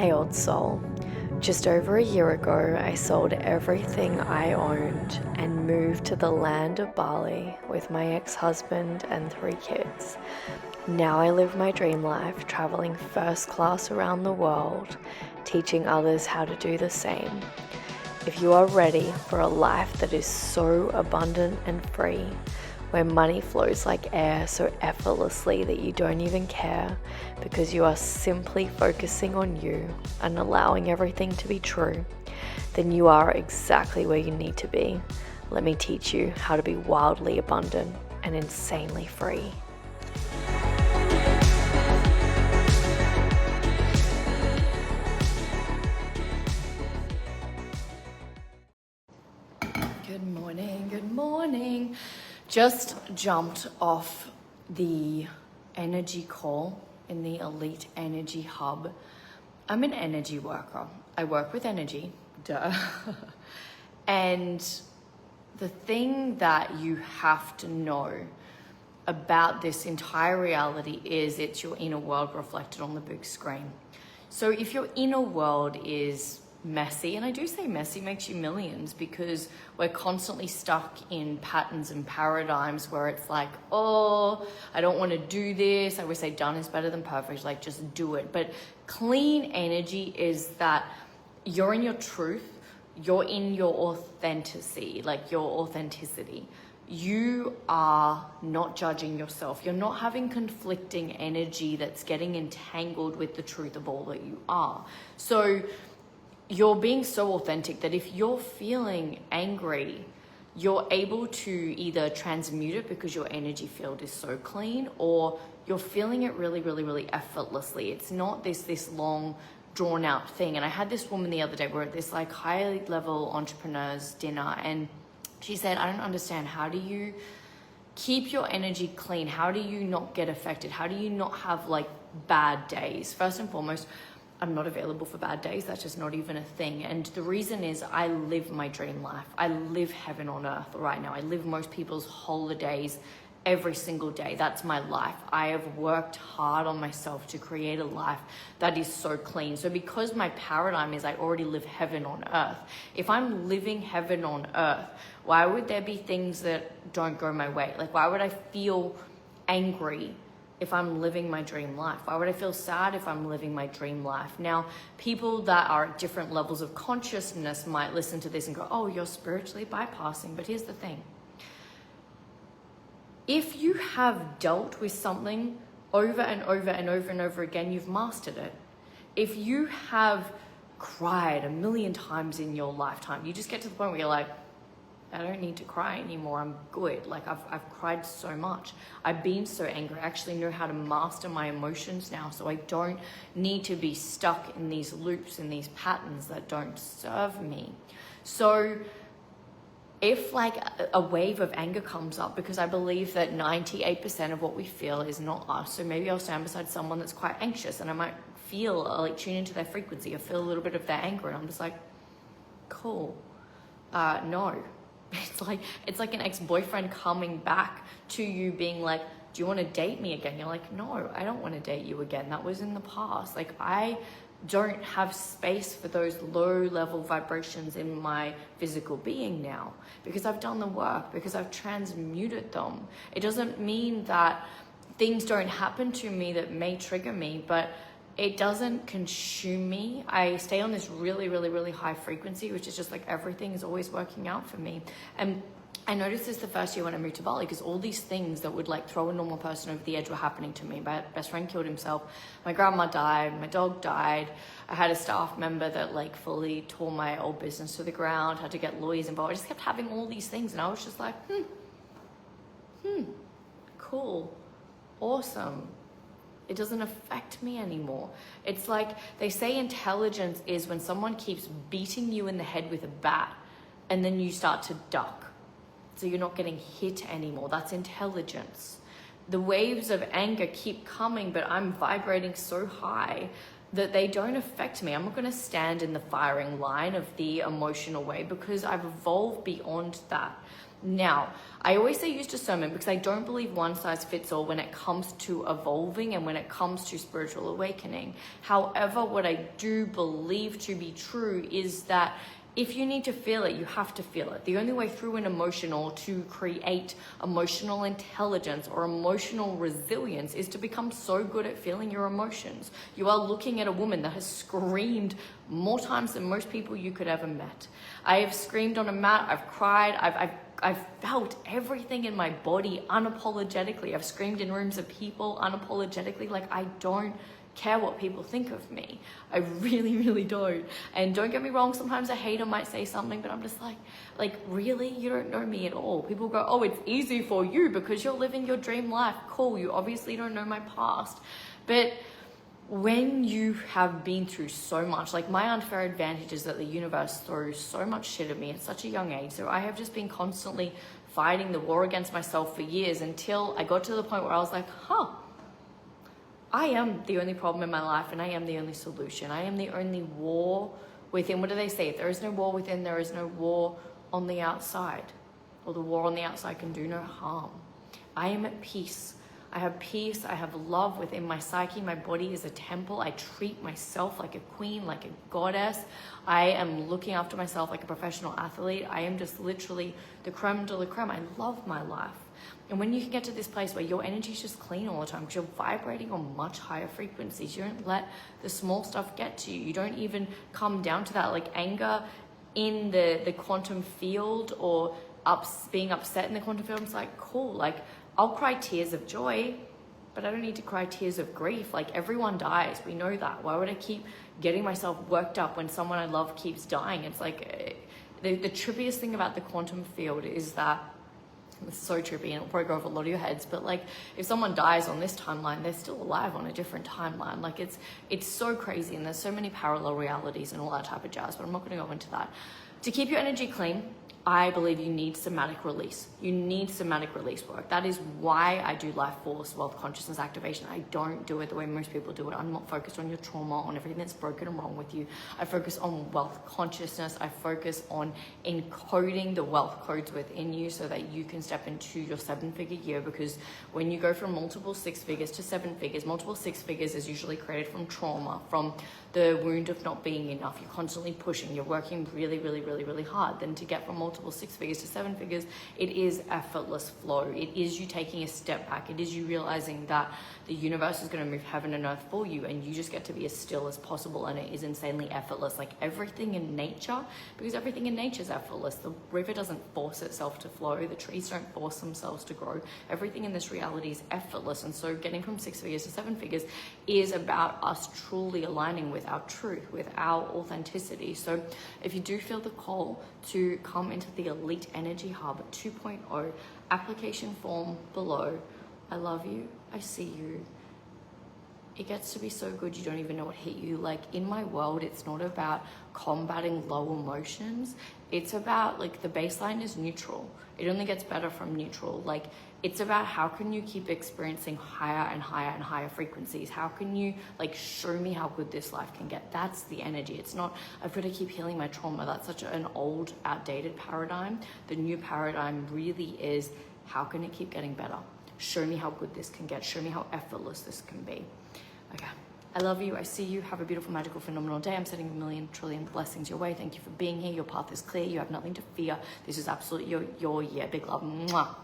Hey old soul, just over a year ago I sold everything I owned and moved to the land of Bali with my ex-husband and 3 kids. Now I live my dream life, traveling first class around the world, teaching others how to do the same. If you are ready for a life that is so abundant and free, where money flows like air so effortlessly that you don't even care because you are simply focusing on you and allowing everything to be true, then you are exactly where you need to be. Let me teach you how to be wildly abundant and insanely free. Good morning. Just jumped off the energy call in the Elite Energy Hub. I'm an energy worker. I work with energy, duh. And the thing that you have to know about this entire reality is it's your inner world reflected on the big screen. So if your inner world is messy, and I do say messy makes you millions because we're constantly stuck in patterns and paradigms where it's like, oh, I don't want to do this. I always say done is better than perfect, like just do it. But clean energy is that you're in your truth, you're in your authenticity, like your authenticity. You are not judging yourself. You're not having conflicting energy that's getting entangled with the truth of all that you are. So you're being so authentic that if you're feeling angry, you're able to either transmute it because your energy field is so clean, or you're feeling it really, really, really effortlessly. It's not this long, drawn out thing. And I had this woman the other day, we're at this like high level entrepreneurs dinner, and she said, I don't understand. How do you keep your energy clean? How do you not get affected? How do you not have like bad days? First and foremost, I'm not available for bad days. That's just not even a thing. And the reason is I live my dream life. I live heaven on earth right now. I live most people's holidays every single day. That's my life. I have worked hard on myself to create a life that is so clean. So because my paradigm is I already live heaven on earth, if I'm living heaven on earth, why would there be things that don't go my way? Like, why would I feel angry if I'm living my dream life? Why would I feel sad if I'm living my dream life? Now, people that are at different levels of consciousness might listen to this and go, oh, you're spiritually bypassing. But here's the thing. If you have dealt with something over and over and over and over again, you've mastered it. If you have cried 1,000,000 times in your lifetime, you just get to the point where you're like, I don't need to cry anymore. I'm good. Like I've cried so much. I've been so angry. I actually know how to master my emotions now. So I don't need to be stuck in these loops and these patterns that don't serve me. So if like a wave of anger comes up, because I believe that 98% of what we feel is not us. So maybe I'll stand beside someone that's quite anxious and I might feel like tune into their frequency or feel a little bit of their anger. And I'm just like, cool. No. It's like an ex-boyfriend coming back to you being like, do you want to date me again? You're like, no, I don't want to date you again. That was in the past. Like, I don't have space for those low level vibrations in my physical being now because I've done the work, because I've transmuted them. It doesn't mean that things don't happen to me that may trigger me, but it doesn't consume me. I stay on this really, really, really high frequency, which is just like everything is always working out for me. And I noticed this the first year when I moved to Bali because all these things that would like throw a normal person over the edge were happening to me. My best friend killed himself. My grandma died. My dog died. I had a staff member that like fully tore my old business to the ground, had to get lawyers involved. I just kept having all these things. And I was just like, cool, awesome. It doesn't affect me anymore. It's like they say intelligence is when someone keeps beating you in the head with a bat and then you start to duck. So you're not getting hit anymore. That's intelligence. The waves of anger keep coming, but I'm vibrating so high that they don't affect me. I'm not going to stand in the firing line of the emotional way because I've evolved beyond that. Now, I always say use discernment because I don't believe one size fits all when it comes to evolving and when it comes to spiritual awakening. However, what I do believe to be true is that if you need to feel it, you have to feel it. The only way through an emotion or to create emotional intelligence or emotional resilience is to become so good at feeling your emotions. You are looking at a woman that has screamed more times than most people you could ever met. I have screamed on a mat, I've cried, I've felt everything in my body unapologetically. I've screamed in rooms of people unapologetically. Like, I don't care what people think of me. I really, really don't. And don't get me wrong, sometimes a hater might say something, but I'm just like, really? You don't know me at all. People go, oh, it's easy for you because you're living your dream life. Cool, you obviously don't know my past. But when you have been through so much, like my unfair advantage is that the universe throws so much shit at me at such a young age. So I have just been constantly fighting the war against myself for years until I got to the point where I was like, I am the only problem in my life and I am the only solution. I am the only war within. What do they say? If there is no war within, there is no war on the outside. Or the war on the outside can do no harm. I am at peace. I have peace. I have love within my psyche. My body is a temple. I treat myself like a queen, like a goddess. I am looking after myself like a professional athlete. I am just literally the creme de la creme. I love my life. And when you can get to this place where your energy is just clean all the time because you're vibrating on much higher frequencies, you don't let the small stuff get to you. You don't even come down to that, like anger in the quantum field or being upset in the quantum field. It's like, cool, like I'll cry tears of joy, but I don't need to cry tears of grief. Like everyone dies, we know that. Why would I keep getting myself worked up when someone I love keeps dying? It's like the trippiest thing about the quantum field is that it's so trippy and it'll probably go over a lot of your heads, but like if someone dies on this timeline, they're still alive on a different timeline. Like it's so crazy and there's so many parallel realities and all that type of jazz, but I'm not going to go into that. To keep your energy clean, I believe you need somatic release. You need somatic release work. That is why I do life force, wealth consciousness activation. I don't do it the way most people do it. I'm not focused on your trauma, on everything that's broken and wrong with you. I focus on wealth consciousness. I focus on encoding the wealth codes within you so that you can step into your 7-figure year, because when you go from multiple 6 figures to 7 figures, multiple 6 figures is usually created from trauma, from the wound of not being enough. You're constantly pushing, you're working really, really, really, really hard. Then to get from multiple 6 figures to 7 figures, it is effortless flow. It is you taking a step back. It is you realizing that the universe is going to move heaven and earth for you, and you just get to be as still as possible, and it is insanely effortless. Like everything in nature, because everything in nature is effortless. The river doesn't force itself to flow. The trees don't force themselves to grow. Everything in this reality is effortless. And so getting from 6 figures to 7 figures is about us truly aligning with our truth, with our authenticity. So if you do feel the call to come into the Elite Energy Hub 2.0, application form below. I love you. I see you. It gets to be so good you don't even know what hit you. Like in my world, it's not about combating low emotions. It's about like the baseline is neutral. It only gets better from neutral. Like it's about how can you keep experiencing higher and higher and higher frequencies? How can you like show me how good this life can get? That's the energy. It's not, I've got to keep healing my trauma. That's such an old, outdated paradigm. The new paradigm really is, how can it keep getting better? Show me how good this can get. Show me how effortless this can be. Okay. I love you. I see you. Have a beautiful, magical, phenomenal day. I'm sending a million trillion blessings your way. Thank you for being here. Your path is clear. You have nothing to fear. This is absolutely your year. Big love. Mwah.